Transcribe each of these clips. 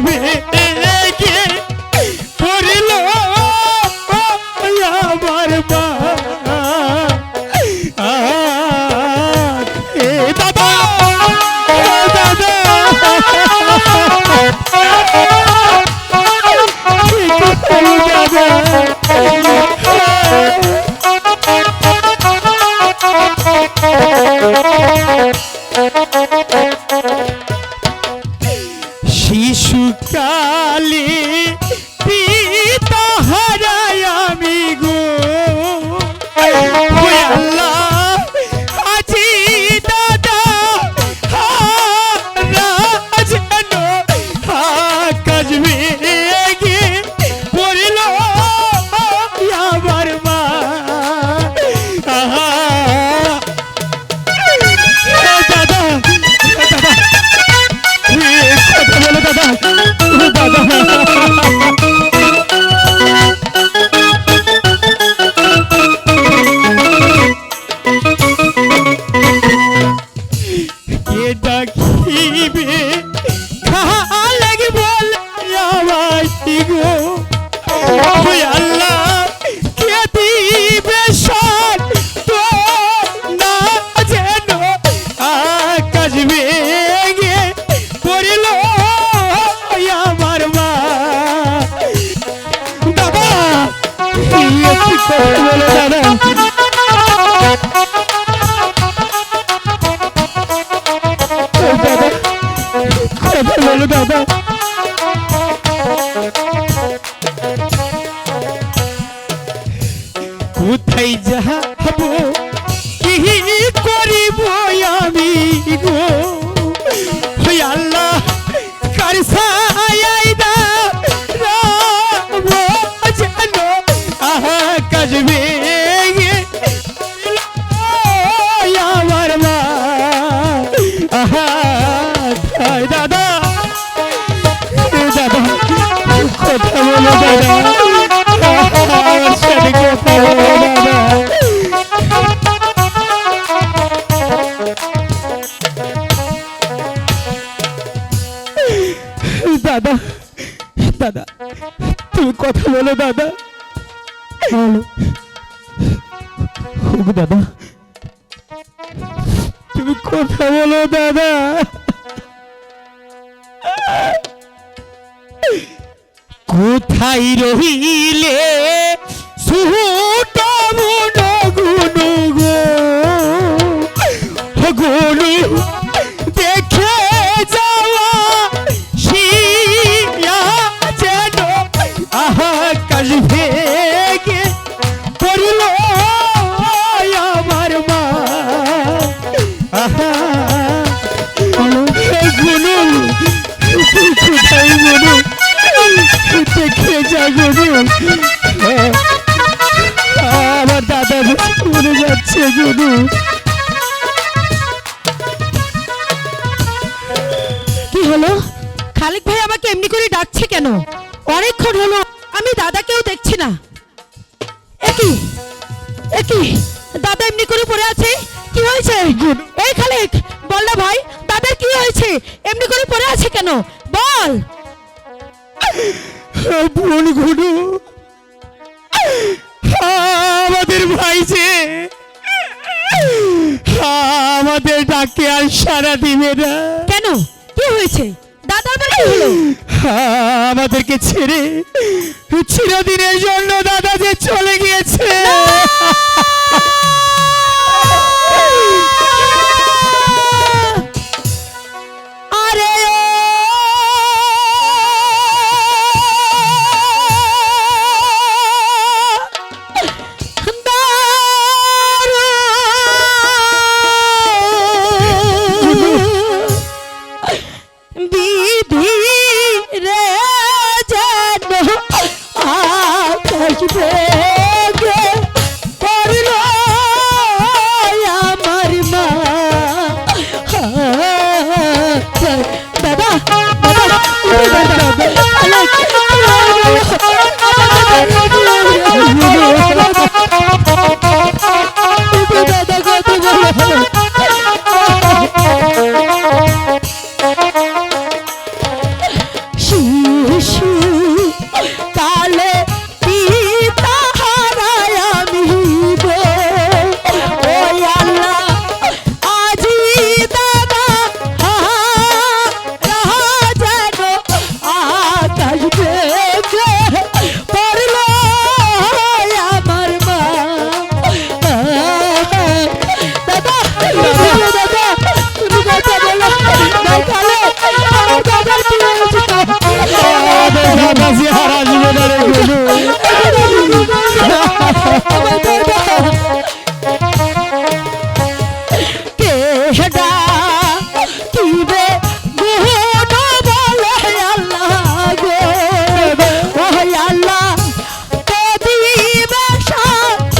কাজবে গে পড়ল আমার মা এ দাদা দাদা শিশুকালে পিতা হারাই আমি গো আল্লাহ আজি দাদা যেন কাজবে গে পড়ল আমার মা দাদা দাদা কে ডাকিবে খালাগ বলে আমায় গো আল্লাহ কে দিবে সব তো না যেন কাজবে গে পড়ল আমার মা দাদা দাদা কথা বলো দাদা কোথায় যাবো কি করিব আমি গো আল্লাহ কার ছায়ায় দাঁড়াবো যেন কাজবে আমার মা দাদা দাদা কথা বলো দাদা আমার সাথে কথা বলো দাদা দাদা তুমি কথা বলো দাদা দাদা তুমি কথা বলো দাদা কোথায় রহিলে সুট মন গুনু গো গুনু দেখে যাওয়া শিয়া যেন কাজবে গে পড়ল আমার মা গুনু কোথায় গুনু দেখে যা গুনু আমার দাদা মরে যাচ্ছে গুনু কি হলো খালিক ভাই আমাকে এমনি করে ডাকছে কেন অনেকক্ষণ হলো আমি দাদাকেও দেখছি না একই একই দাদা এমনি করে পড়ে আছে কি হয়েছে এই খালিক বল না ভাই দাদার কি হয়েছে এমনি করে পড়ে আছে কেন বল বোন গুনু আমাদের ভাই যে আমাদের ডাকে আর সারা দিবে না কেন কি হয়েছে দাদার কি হলো আমাদেরকে ছেড়ে চিরদিনের জন্য দাদা যে চলে গিয়েছে আসবে গে শিশু কালে পিতা হারায় আমি গো ওই আল্লাহ আজি দাদা যেন আকাশ ভেঙে পড়ল আমার মা দাদা দাদা তুমি কথা বলো ভাই কালে আমার দাদার কি হয়েছে আমাদের দাদা যে আর আসবে না রে গুনু। কেডা কিবে গুহনো বলে আল্লাহ গো ওই আল্লাহ কদিবে শান্ত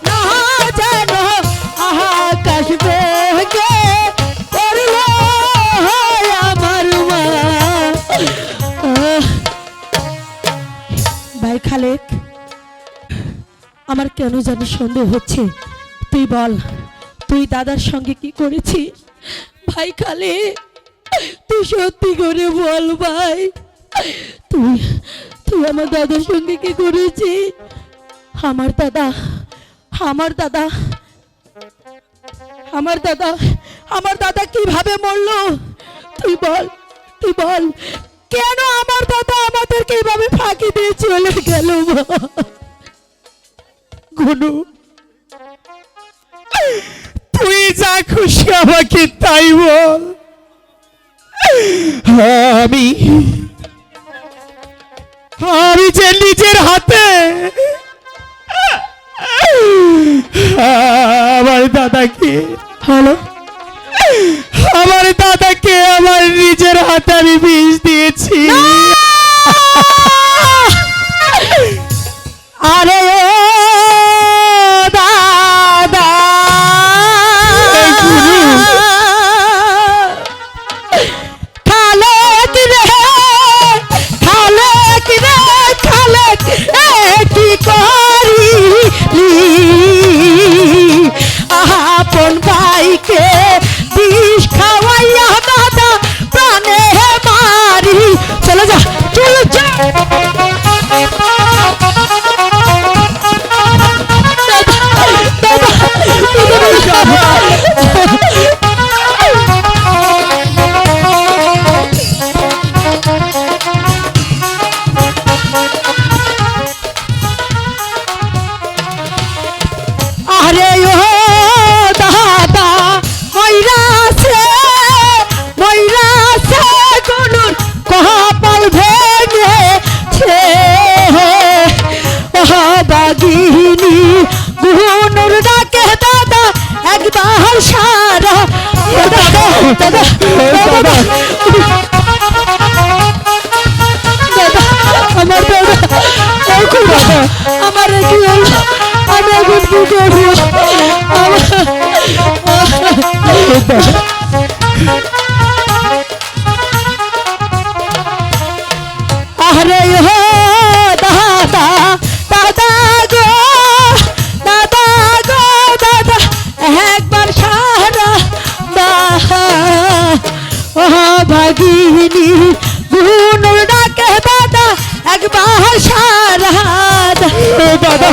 না যেন আকাশ ভেঙে পড়ল আমার মা ভাই খালেক আমার কেন জানি সন্দেহ হচ্ছে তুই বল তুই দাদার সঙ্গে কি করেছিস ভাই খালে তুই সত্যি করে বল ভাই তুই তুই আমার দাদার সঙ্গে কি করেছিস আমার দাদা আমার দাদা আমার দাদা আমার দাদা কিভাবে মরলো তুই বল কেন আমার দাদা আমাদেরকে এইভাবে ফাঁকি দিয়ে চলে গেল গুনু তুই যা খুশি আমাকে তাই বল। আমি আমি যে নিজের হাতে আমার দাদাকে হ্যালো আমার দাদাকে আমার নিজের হাতে আমি বিষ দিয়েছি। আরে ও দাদা খালেক রে খালেক রে খালেক কি করিলি আপন ভাইকে বিষ খাওয়াইয়া দাদা প্রাণে মারি চলে যা আরে ও দাদা ময়রাছে গুনুর কপাল ভেঙেছে বাগিনী গুনুর ডাকে দাদা একবার সারা দাদা দাদা দাদা আমার দাদা আমার কি হলো আমি এখন কি করবো আরে ও দাদা দাদা গো দাদা একবার সারা ও ভাগিনী গুনুর ডাকে দাদা একবার সারা দাদা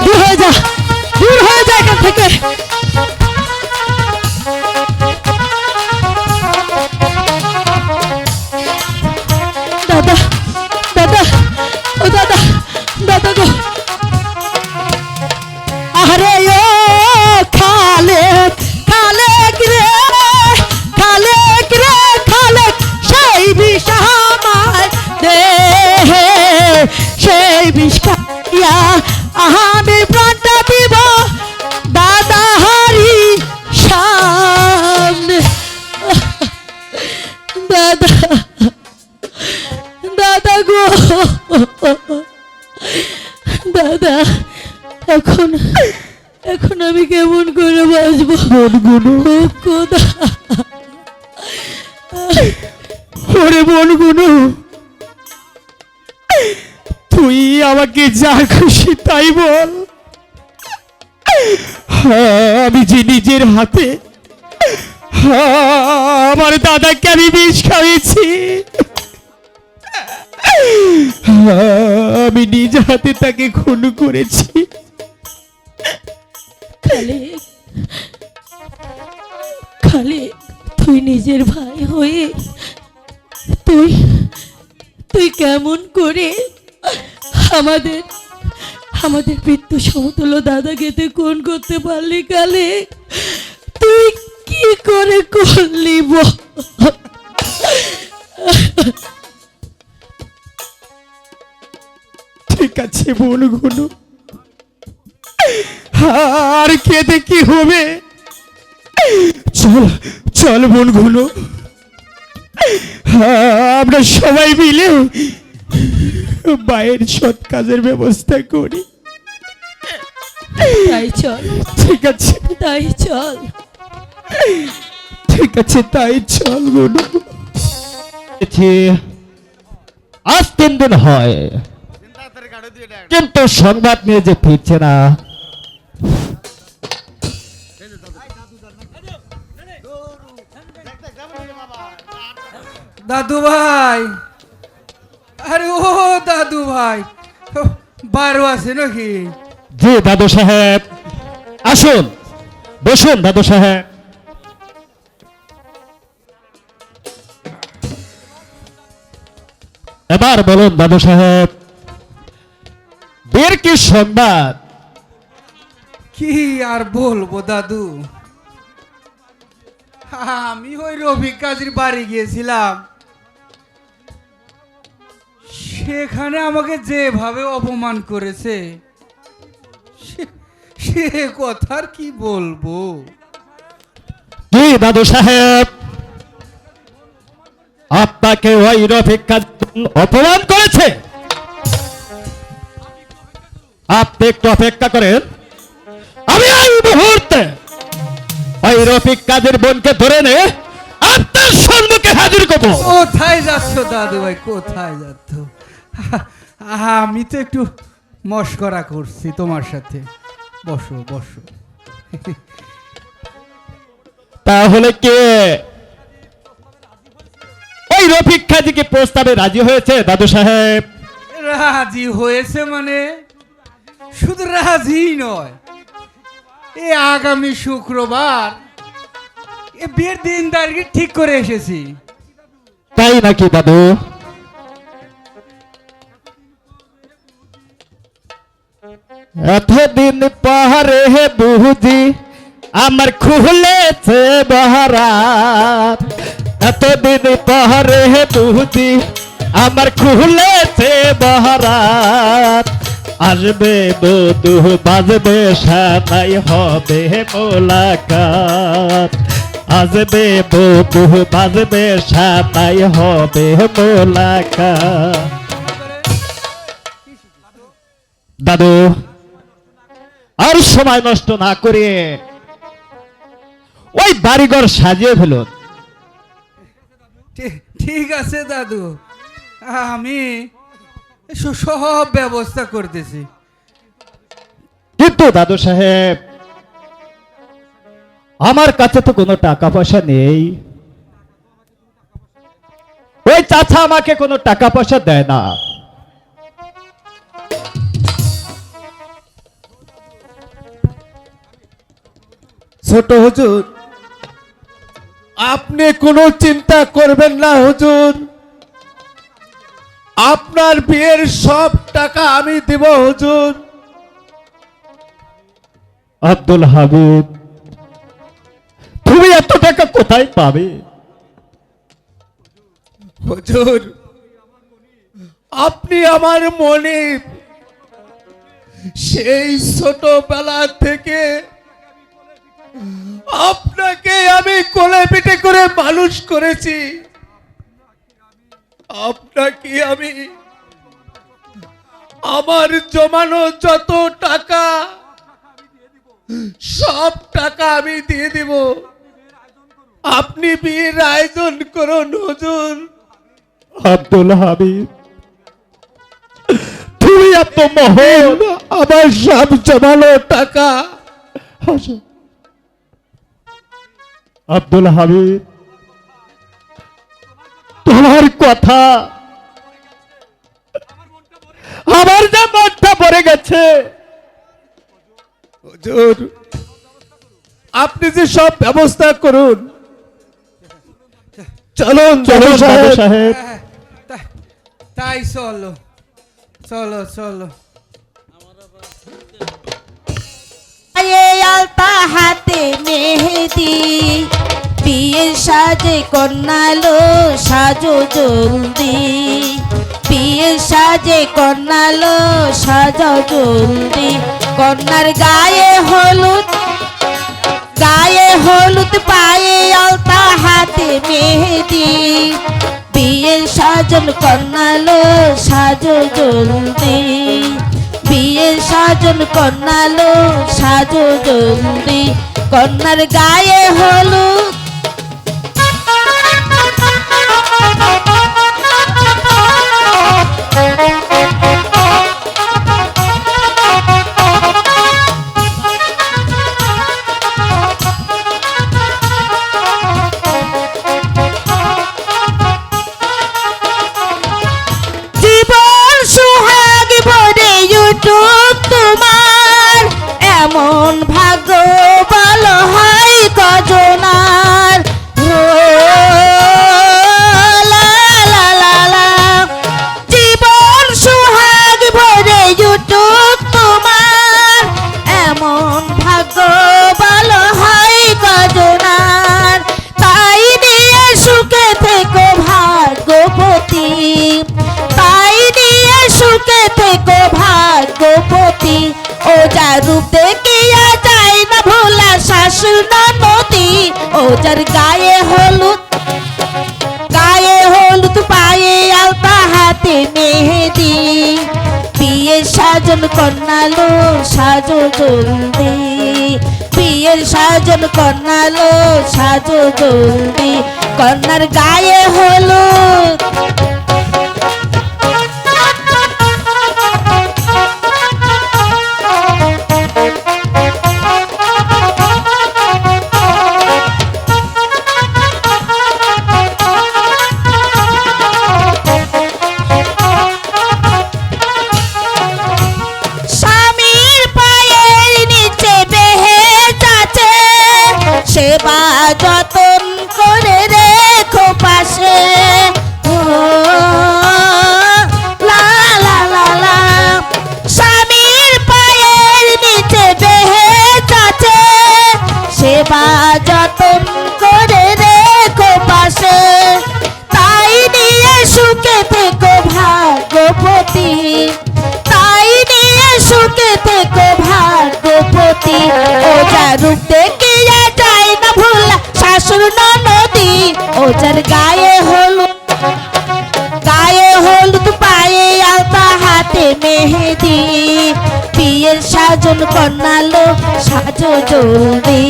দূর হয়ে যা এখান থেকে দাদা দাদা ও দাদা দাদা গো আরে ও খালেক রে সেই বিষ আমায় দে সেই বিষ খাইয়া আমি প্রাণটা দিব দাদা হারি সামনে দাদা দাদা গো দাদা এখন আমি কেমন করে বাঁচবো খোদা ওরে বোন গুনু তুই আমাকে যা খুশি তাই বল। আমি যে নিজের হাতে আমার দাদাকে আমি বিষ খাইয়েছি। আমি নিজ হাতে তাকে খুন করেছি। খালেক, খালেক, তুই নিজের ভাই হয়ে তুই তুই কেমন করে আমাদের আমাদের পিতৃ সমতুল্য দাদাকে তুই খুন করতে পারলি? খালেক, তুই কি করে করলি বল? ঠিক আছে বোন গুলো, আর কেঁদে কি হবে? চল চল বোন গুলো, আমরা সবাই মিলে মায়ের সৎ কাজের ব্যবস্থা করি। তাই চল, ঠিক আছে, তাই চল। ঠিক আছে, তাই চল বোন। আজ 3 দিন হয়, কিন্তু সংবাদ নিয়ে যে ফিরছে না। দাদু ভাই, আরে ও দাদু ভাই, বারো আছে নাকি? জি দাদু সাহেব, আসুন বসুন দাদু সাহেব। এবার বলুন দাদু সাহেব, বিয়ের কি সংবাদ? কি আর বলবো দাদু, আমি ওই রফিক কাজীর বাড়ি গিয়েছিলাম, সেখানে আমাকে যেভাবে অপমান করেছে সে কথার কি বলবো। কি দাদু সাহেব, আপনাকে ওই রফিক কাজী অপমান করেছে? আপনি একটু অপেক্ষা করেন, আমি এই মুহূর্তে ওই রফিক কাজের বোনকে ধরে নে আপনার সম্মুখে হাজির করব। কোথায় যাচ্ছ দাদু ভাই, কোথায় যাচ্ছ? আমি তো একটু মস্করা করছি তোমার সাথে, বসো বসো। তাহলে কে ওই রফিক কাজীকে প্রস্তাবে রাজি হয়েছে দাদু সাহেব? রাজি হয়েছে মানে শুধু রাজি নয়, এই আগামী শুক্রবার এ বিয়ের দিন তারিখ ঠিক করে এসেছি। তাই নাকি দাদু? এতদিন পরে বুঝি আমার খুলেছে বহরাত, এতদিন পরে বুঝি আমার খুলেছে বহরাত। আসবে বধু বাজবে সানাই হবে মোলাকাত, আসবে বধু বাজবে সানাই হবে মোলাকাত। দাদু, আর সময় নষ্ট না করে ওই বাড়িঘর সাজিয়ে ফেলুন। ঠিক আছে দাদু, আমি সব ব্যবস্থা করতেছি। কিন্তু দাদু সাহেব, আমার কাছে তো কোনো টাকা পয়সা নেই। ওই চাচা আমাকে কোনো টাকা পয়সা দেয় না। ছোট হুজুর, আপনি কোনো চিন্তা করবেন না হুজুর, আপনার বিয়ের সব টাকা আমি দেব হুজুর। আব্দুল হাবিব, তুমি এত টাকা কোথায় পাবে? হুজুর, আপনি আমার মনে সেই ছোটবেলা থেকে আপনাকে আমি কোলে পিঠে করে মানুষ করেছি। আপনাকে আমি আমার জমানো যত টাকা সব টাকা আমি দিয়ে দিব, আপনি বিয়ের আয়োজন করুন হুজুর। আব্দুল হাবিব, তুমি এত মহল, আমার সব জমানো টাকা আব্দুল হামিদ, তোমার কথা আমার যে মনটা পড়ে গেছে। হুজুর, আপনি যে সব ব্যবস্থা করুন। চলুন চলুন বাবু সাহেব। তাই চলো চলো চলো। আলতা হাতে মেহেদি, বিয়ের সাজে কন্যালো সাজো জলদি, বিয়ের সাজে কন্যালো সাজো জলদি। কন্যার গায়ে হলুদ, গায়ে হলুদ, পায়ে আলতা হাতে মেহেদি, বিয়ের সাজন কন্যালো সাজো জলদি, বিয়ের সাজন কন্যালো সাজো জলদি। কন্যার গায়ে হলুদ, জীবন সুহাগ ভরে ইউটিউব তোমার, এমন ভাগ্য ভালো হয় কজনার। ও লা লা লা লা। জীবন সুহাগ ভরে ইউটিউব তোমার, এমন ভাগ্য ভালো হয় কজনার। তাই নিয়ে সুখে থেকো ভাগ্যবতী, তাই নিয়ে সুখে থেকো ভাগ্যবতী। ও যার রূপ দেখিয়া যায় না ভোলা শাশুর নদী। ও যার গায়ে হলুদ, গায়ে হলুদ, পায়ে আলতা হাতে মেহেদি, বিয়ের সাজন কন্যালো সাজো জলদি, বিয়ের সাজন কন্যালো সাজো জলদি। কন্যার গায়ে হলুদ, স্বামীর পায়ের নিচে বেহে যাচ্ছে, সেবা যতন করে রেখো পাশে। ও লা লা লা লা। স্বামীর পায়ের নিচে বেহে যাচ্ছে, সেবা যতন করে রেখো পাশে। তাই নিয়ে সুখে থেকো ভাগ্যবতী, তাই নিয়ে সুখে থেকো ভাগ্যবতী। ও যার রূপ দেখিয়া যায় না ভোলা শাশুর নদী। ও যার গায়ে হলুদ, গায়ে হলুদ, পায়ে আলতা হাতে মেহেদি, বিয়ের সাজন কন্যালো সাজো জলদি,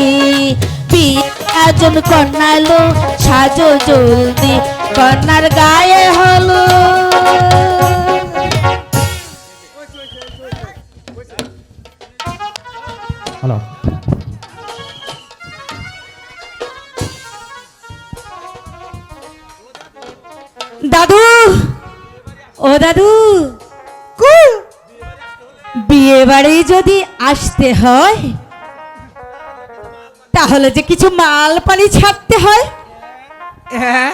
বিয়ের সাজন কন্যালো সাজো জলদি। কন্যার গায়ে হলুদ। হ্যালো, দাদু, ও দাদু, বিয়ে বাড়ি যদি আসতে হয় তাহলে যে কিছু মাল পানি ছাড়তে হয়। হ্যাঁ,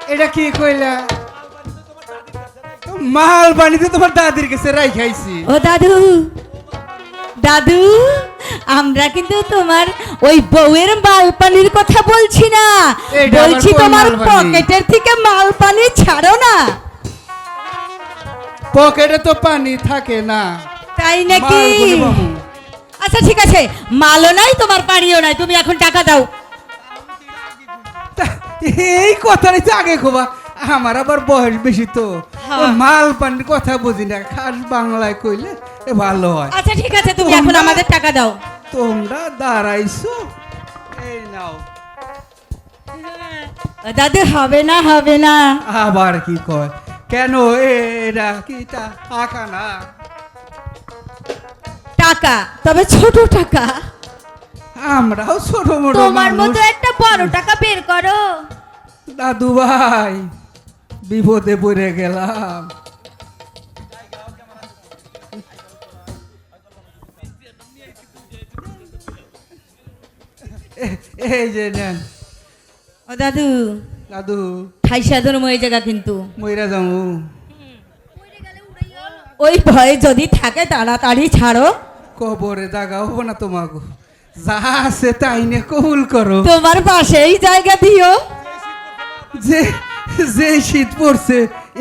এটা কি কইলা? মাল বানিতে তোমার দাদির কাছে রাই খাইছি। ও দাদু, দাদু, আমরা কিন্তু তোমার ওই বউয়ের মাল পানির কথা বলছি না, এইটা আবার বলছি কোন তোমার মাল পানি? পকেটের থেকে মাল পানি ছাড়ো না। পকেটে তো পানি থাকে না। তাই নাকি? মাল বলে মামু। আচ্ছা ঠিক আছে, মালও নাই তোমার পানিও নাই, তুমি এখন টাকা দাও। তা এই কথাটাই তো আগে খোবা, আমার আবার বয়স বেশি তো, হ্যাঁ। ওই মাল পানির কথা বুঝি না, খাস বাংলায় কইলে ভালো হয়। আচ্ছা ঠিক আছে, তুমি এখন তোমরা- আমাদের টাকা দাও। তোমরা দাঁড়াইছো, এই নাও। ও দাদু, হবে না, হবে না। আবার কি কয়? কেন এরা কি টাকা না? টাকা, তবে ছোট টাকা। আমরাও ছোট মোটো তোমার মানুষ। মতো একটা বড় টাকা বের করো। দাদু ভাই বিপদে পড়ে গেলাম। এই যে নেন ও দাদু, দাদু, ঠাইসা ধরম এই জায়গা কিন্তু মইরা যাবো। ওই ভয়ে যদি থাকে তাড়াতাড়ি ছাড়ো। কবরে জাগা হবো না তোমাকে, যা আছে তাই নিয়ে কবুল করো। তোমার পাশেই জায়গা দিও। যে যে শীত পড়ছে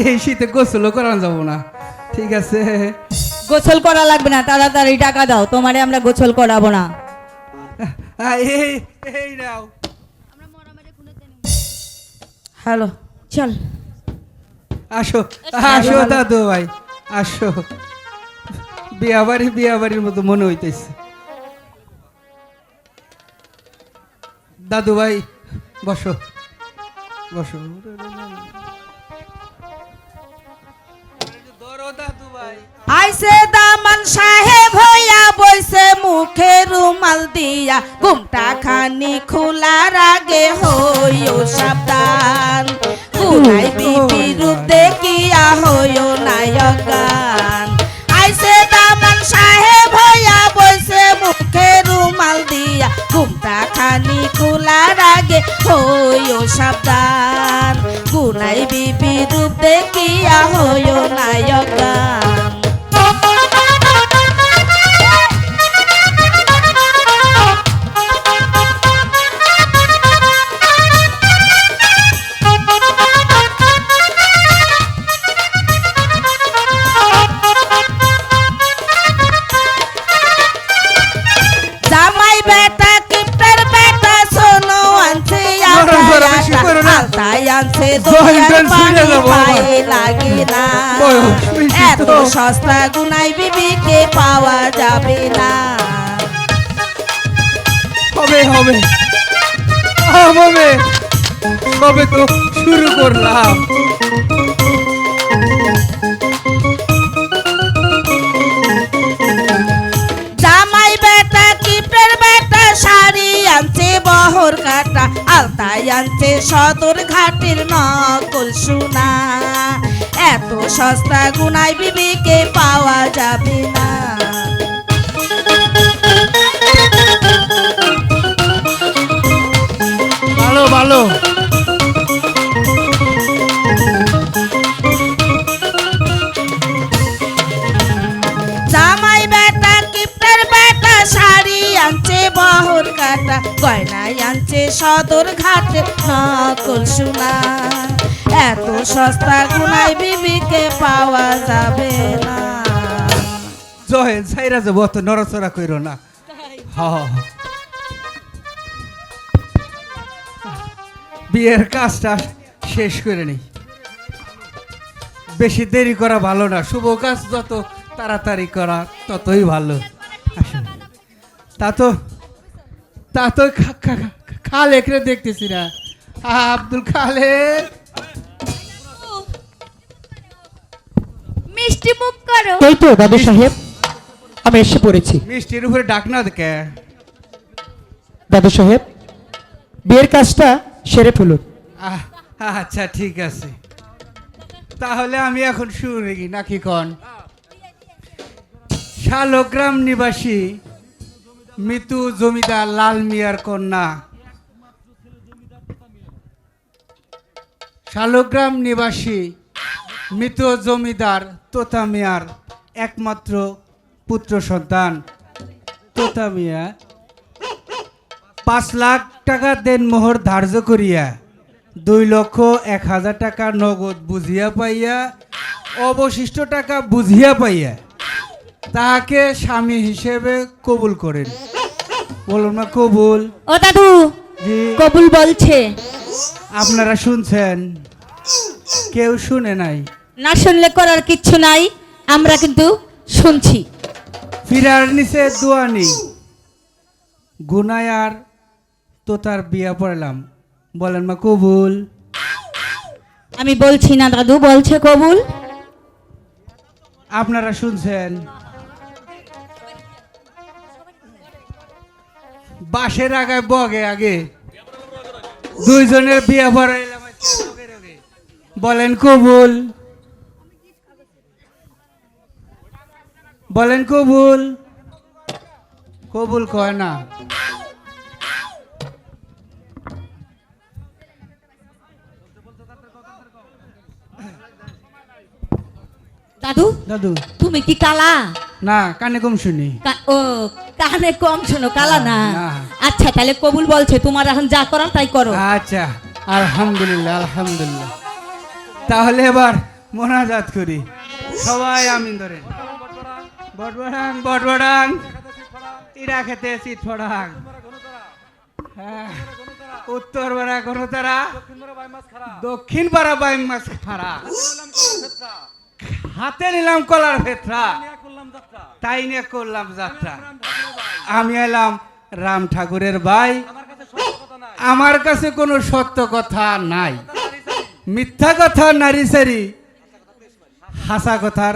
এই শীতে গোসলও করানো যাবো না, ঠিক আছে? গোসল করা লাগবে না, তাড়াতাড়ি টাকা দাও, তোমারে আমরা গোসল করাবো না। এই এই নাও। হ্যালো, চল। আসো আসো দাদু ভাই, আসো। বিয়াবাড়ির মতো মনে হইতেছে। দাদু ভাই বসো বসো। ধরো দাদু ভাই। আইসে দামান সাহেব হইয়া বইছে মুখে রুমাল দিয়া, ঘুমটা খানি খোলার আগে হইও সাবধান, গুনাই বিবি রূপ দেখিয়া হইও নায়ক গান। আইসে দামান সাহেব হইয়া বইছে মুখে রুমাল দিয়া, ঘুমটা খানি খোলার আগে হইও সাবধান, গুনাই বিবি রূপ দেখিয়া হইও নায়ক গান। জামাই বেটা কিপ্টার বেটা সোনো আনছে আলতাই আনছে দইয়ার পানি পায়ে লাগে না, এত সস্তা গুনাই বিবিকে পাওয়া যাবে না। হবে হবে হবে কবে তো শুরু করলাম। জামাই বেটা কিপ্টার বেটা শাড়ি আনছে বহর কাটা, আলতাই আনছে সদর ঘাটের নকল সোনা, এত সস্তা গুনাই বিবিকে পাওয়া যাবে না। ভালো ভালো। জামাই বেটা কিপ্টার বেটা শাড়ি আনছে বহর কাটা, গয়নায় আনছে সদর ঘাটে নকল সোনা, এত সস্তা গুনাই বিবিকে পাওয়া যাবে না। জহেন সাইরা যাবো, অত নড়াচড়া কইরো না। বিয়ের কাজটা শেষ করে নেই, বেশি দেরি করা ভালো না। শুভ কাজ যত তাড়াতাড়ি করা ততই ভালো। আসুন। তা তো খালেক রে দেখতেছি না। আব্দুল খালেক, মিষ্টি মুখ করো। এই তো দাদু সাহেব, আমি এসে পড়েছি। মিষ্টির উপরে ডাক না দেখে। দাদু সাহেব, বিয়ের কাজটা সেরে ফেলুন। আচ্ছা ঠিক আছে, তাহলে আমি এখন শুরু রেখি নাকি কন? শালগ্রাম নিবাসী মৃত্যু জমিদার লাল মিয়ার কন্যা, শালগ্রাম নিবাসী মৃত জমিদার তোতা মিয়ার একমাত্র পুত্র সন্তান তোতা মিয়া 5 লাখ টাকা দেনমোহর ধার্য করিয়া 2,01,000 টাকা নগদ বুঝিয়া পাইয়া, অবশিষ্ট টাকা বুঝিয়া পাইয়া তাহাকে স্বামী হিসেবে কবুল করেন। বলুন না কবুল? ও দাদু, জি। কবুল বলছে। আপনারা শুনছেন? কেউ শুনে নাই? না শুনলে করার কিচ্ছু নাই, আমরা কিন্তু শুনছি। ফিরার নিচে দোয়া নেই, গুনায়ার তো তার বিয়া পড়লাম। বলেন মা কবুল? আমি বলছি না দাদু, বলছে কবুল। আপনারা শুনছেন? বাসের আগায় বগে আগে দুইজনের বিয়ে পড়াইলাম আজকে রোগে রোগে। বলেন কবুল, বলেন কবুল। কবুল কয় না। দাদু দাদু তুমি কি কালা? না, কানে কম শুনি। ও কানে কম শোনো, কালা না। না। আচ্ছা তাহলে কবুল বলছে, তোমার এখন যা করার তাই করো। আচ্ছা, আলহামদুলিল্লাহ আলহামদুলিল্লাহ। তাহলে এবার মোনাজাত করি। সবাই আমিন ধরেন। বটবড়াং বটবড়াং, ইরা খেতে চিত ফড়াং। হ্যাঁ, উত্তর পাড়া গণতারা, দক্ষিণ পাড়া বাইম মাছ খাড়া। হাতে নিলাম কলার ভেতরা, তাই নিয়ে করলাম যাত্রা। আমি এলাম রাম ঠাকুরের ভাই, আমার কাছে কোনো সত্য কথা নাই, মিথ্যা কথা নারী সারি, হাসা কথার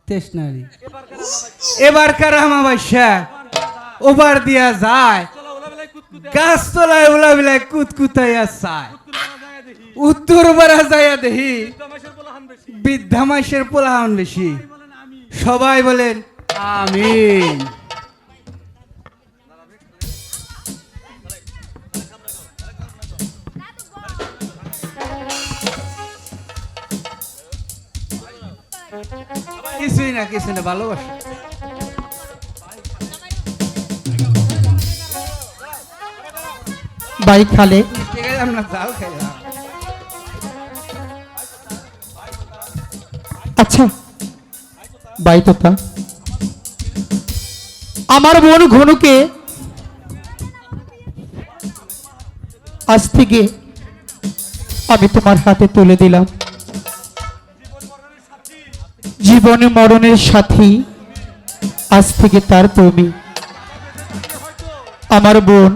তেজ নারী। এবারকার আমাবাস্যা ওবার দিয়া যায়, গাছ তলায় ওলা বিলায় কুতকুতাইয়া চায়, উত্তর পাড়া যাইয়া দেখি বৃদ্ধা মাসের পোলাহান বেশি। সবাই বলেন আমিন। কিছুই না, কিছু না, ভালোবাসা। ভাই খালে ঠিক আছে, আমরা যাও খাইলাম। আচ্ছা ভাই তোতা, আমার বোন ঘনুকে আজ থেকে আমি তোমার হাতে তুলে দিলাম। জীবনে মরণের সাথী আজ থেকে তার তুমি। আমার বোন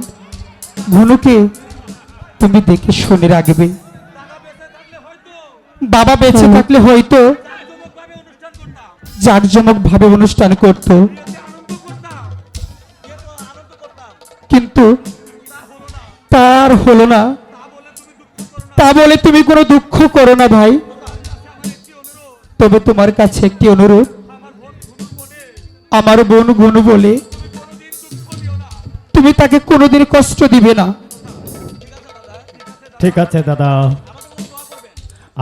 ঘনুকে তুমি দেখে শুনে রাখবে। বাবা বেঁচে থাকলে হয়তো জাঁকজমক ভাবে অনুষ্ঠান করত, কিন্তু তার হলো না। তা বলে তুমি কোনো দুঃখ করো না ভাই। তবে তোমার কাছে একটি অনুরোধ, আমার বোন গুনু বলে তুমি তাকে কোনোদিন কষ্ট দিবে না। ঠিক আছে দাদা,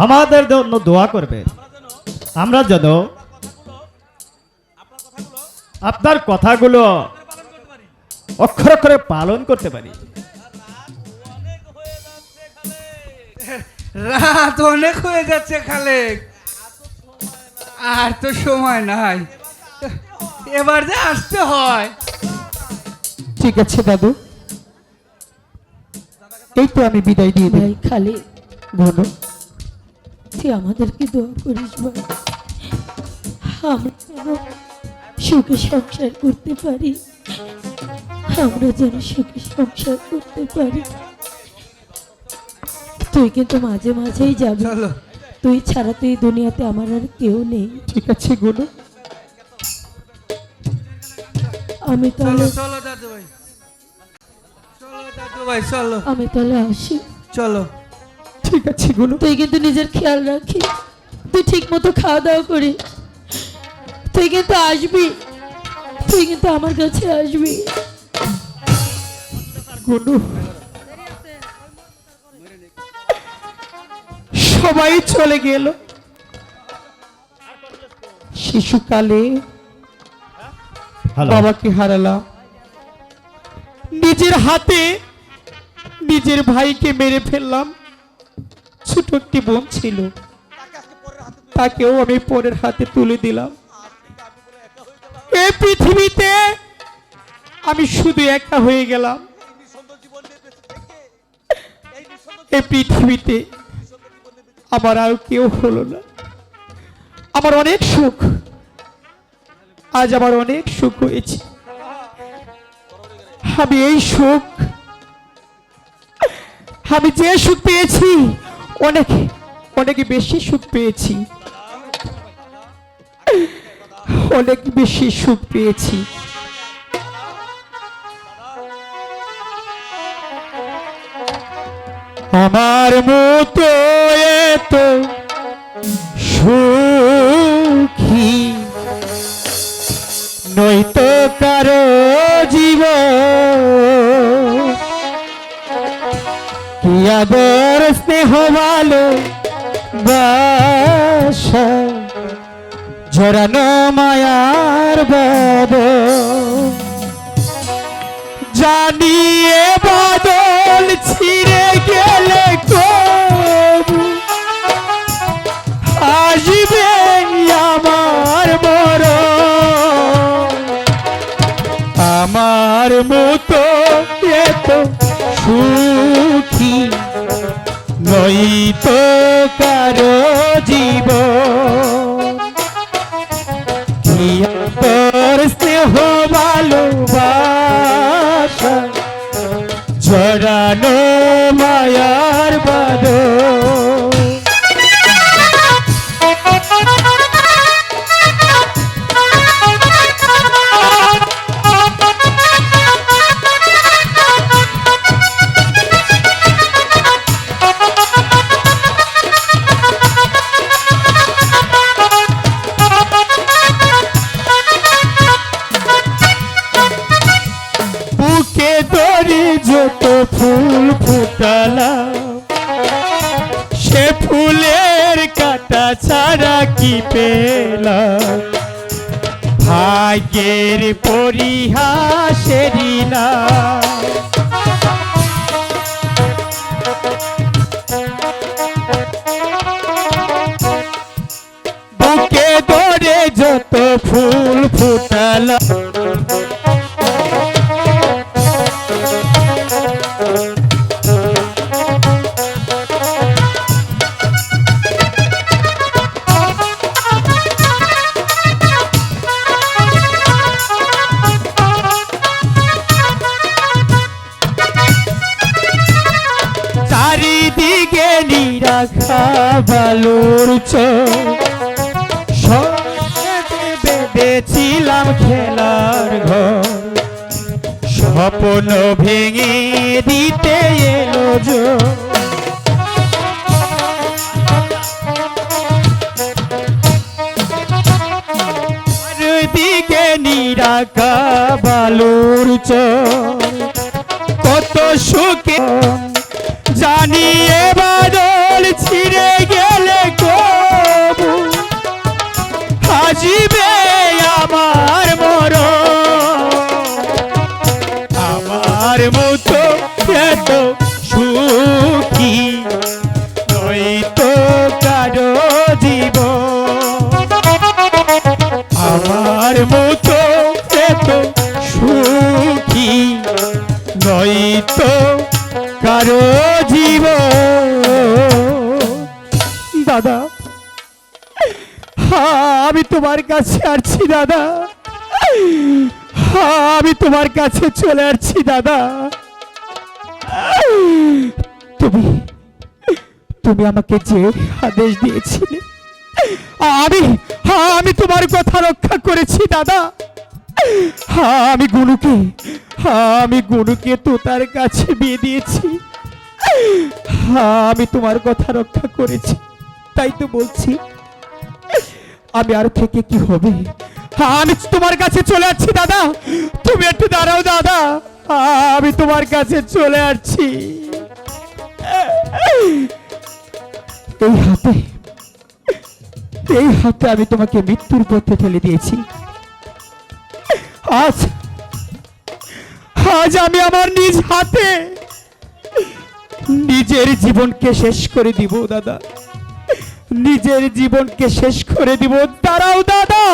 আমাদের জন্য দোয়া করবে, আমরা যেন আপনার কথাগুলো অক্ষরে অক্ষরে পালন করতে পারি। রাত অনেক হয়ে যাচ্ছে খালেক, আর তো সময় নাই, এবার যে আসতে হয়। ঠিক আছে দাদু, এই তো আমি বিদায় দিয়ে দিই। ভাই খালি ঘনু, তুই আমাদেরকে দোয়া করিস ভাই, আমরা যেন সুখে সংসার করতে পারি, আমরা যেন সুখে সংসার করতে পারি। তুই কিন্তু মাঝে মাঝেই যাবি, চলো তুই ছাড়া তুই দুনিয়াতে আমার আর কেউ নেই। ঠিক আছে গুনু, আমি চলো তাহলে চলো দাদু ভাই, চলো দাদু ভাই, চলো আমি তাহলে আসি। চলো। ঠিক আছে গুনু। তুই কিন্তু নিজের খেয়াল রাখিস, তুই ঠিক মতো খাওয়া দাওয়া করিস, তুই কিন্তু আসবি, তুই কিন্তু আমার কাছে আসবি। গুনু, সবাই চলে গেল। শিশুকালে হ্যালো, বাবাকে হারালাম, নিজের হাতে নিজের ভাইকে মেরে ফেললাম। ছোট একটি বোন ছিল, তাকেও আমি পরের হাতে তুলে দিলাম। এই পৃথিবীতে আমি শুধু একা হয়ে গেলাম। এই পৃথিবীতে আমার আর কেউ হলো না। আমার অনেক সুখ, আজ আমার অনেক সুখ হয়েছে। আমি এই সুখ, আমি যে সুখ পেয়েছি অনেক অনেক বেশি সুখ পেয়েছি, অনেক বেশি সুখ পেয়েছি। আমার মতো এত সুখী নয়তো কারো জীব কি আদর স্নেহ ভালো বাসা জড়ানো মায়ার বাদল জানিয়ে বাদল ছিঁড়ে গেলে কবু আসবে আমার মরণ আমার মতো এত সুখী নয়তো কারো জীবন কি তোর স্নেহ ভালোবাসা জড়ানো মায়ার বাদল বুকে ধরে যত ফুল ফুটালাম সে ফুলের কাটা ছাড়া কি পেলাম ভাগ্যের পরিহাসেরই না বুকে ধরে যত ফুল ফুটালাম চারিদিকে নিরাখা বালুর বেঁধেছিলাম খেলার ঘর স্বপ্ন ভেঙে দিতে এলো জোর চারিদিকে নিরাখা বালুর কত সুখে জানিয়ে বাদল ছিঁড়ে গেলে কবু হাজিবে আমার মরণ আমার মতো এত সুখী নয়তো কারো জীবন আমার মতো এত সুখী নয়তো কারো জীবন দাদা আমি তোমার কাছে আসছি দাদা আমি তোমার কাছে চলে আসছি দাদা তুমি তুমি আমাকে যে আদেশ দিয়েছিলে আমি তোমার কথা রক্ষা করেছি দাদা আমি গুনুকে তোতার কাছে বিয়ে দিয়েছি আমি তোমার কথা রক্ষা করেছি তাই তো বলছি আমি আর থেকে কি হবে আমি তোমার কাছে চলে আসছি দাদা তুমি একটু দাঁড়াও দাদা আমি তোমার কাছে চলে আসছি এই হাতে আমি তোমাকে মৃত্যুর পথে ফেলে দিয়েছি আজ আমি আমার নিজ হাতে নিজের জীবনকে শেষ করে দিব দাদা নিজের জীবনকে শেষ করে দিব দাঁড়াও দাদা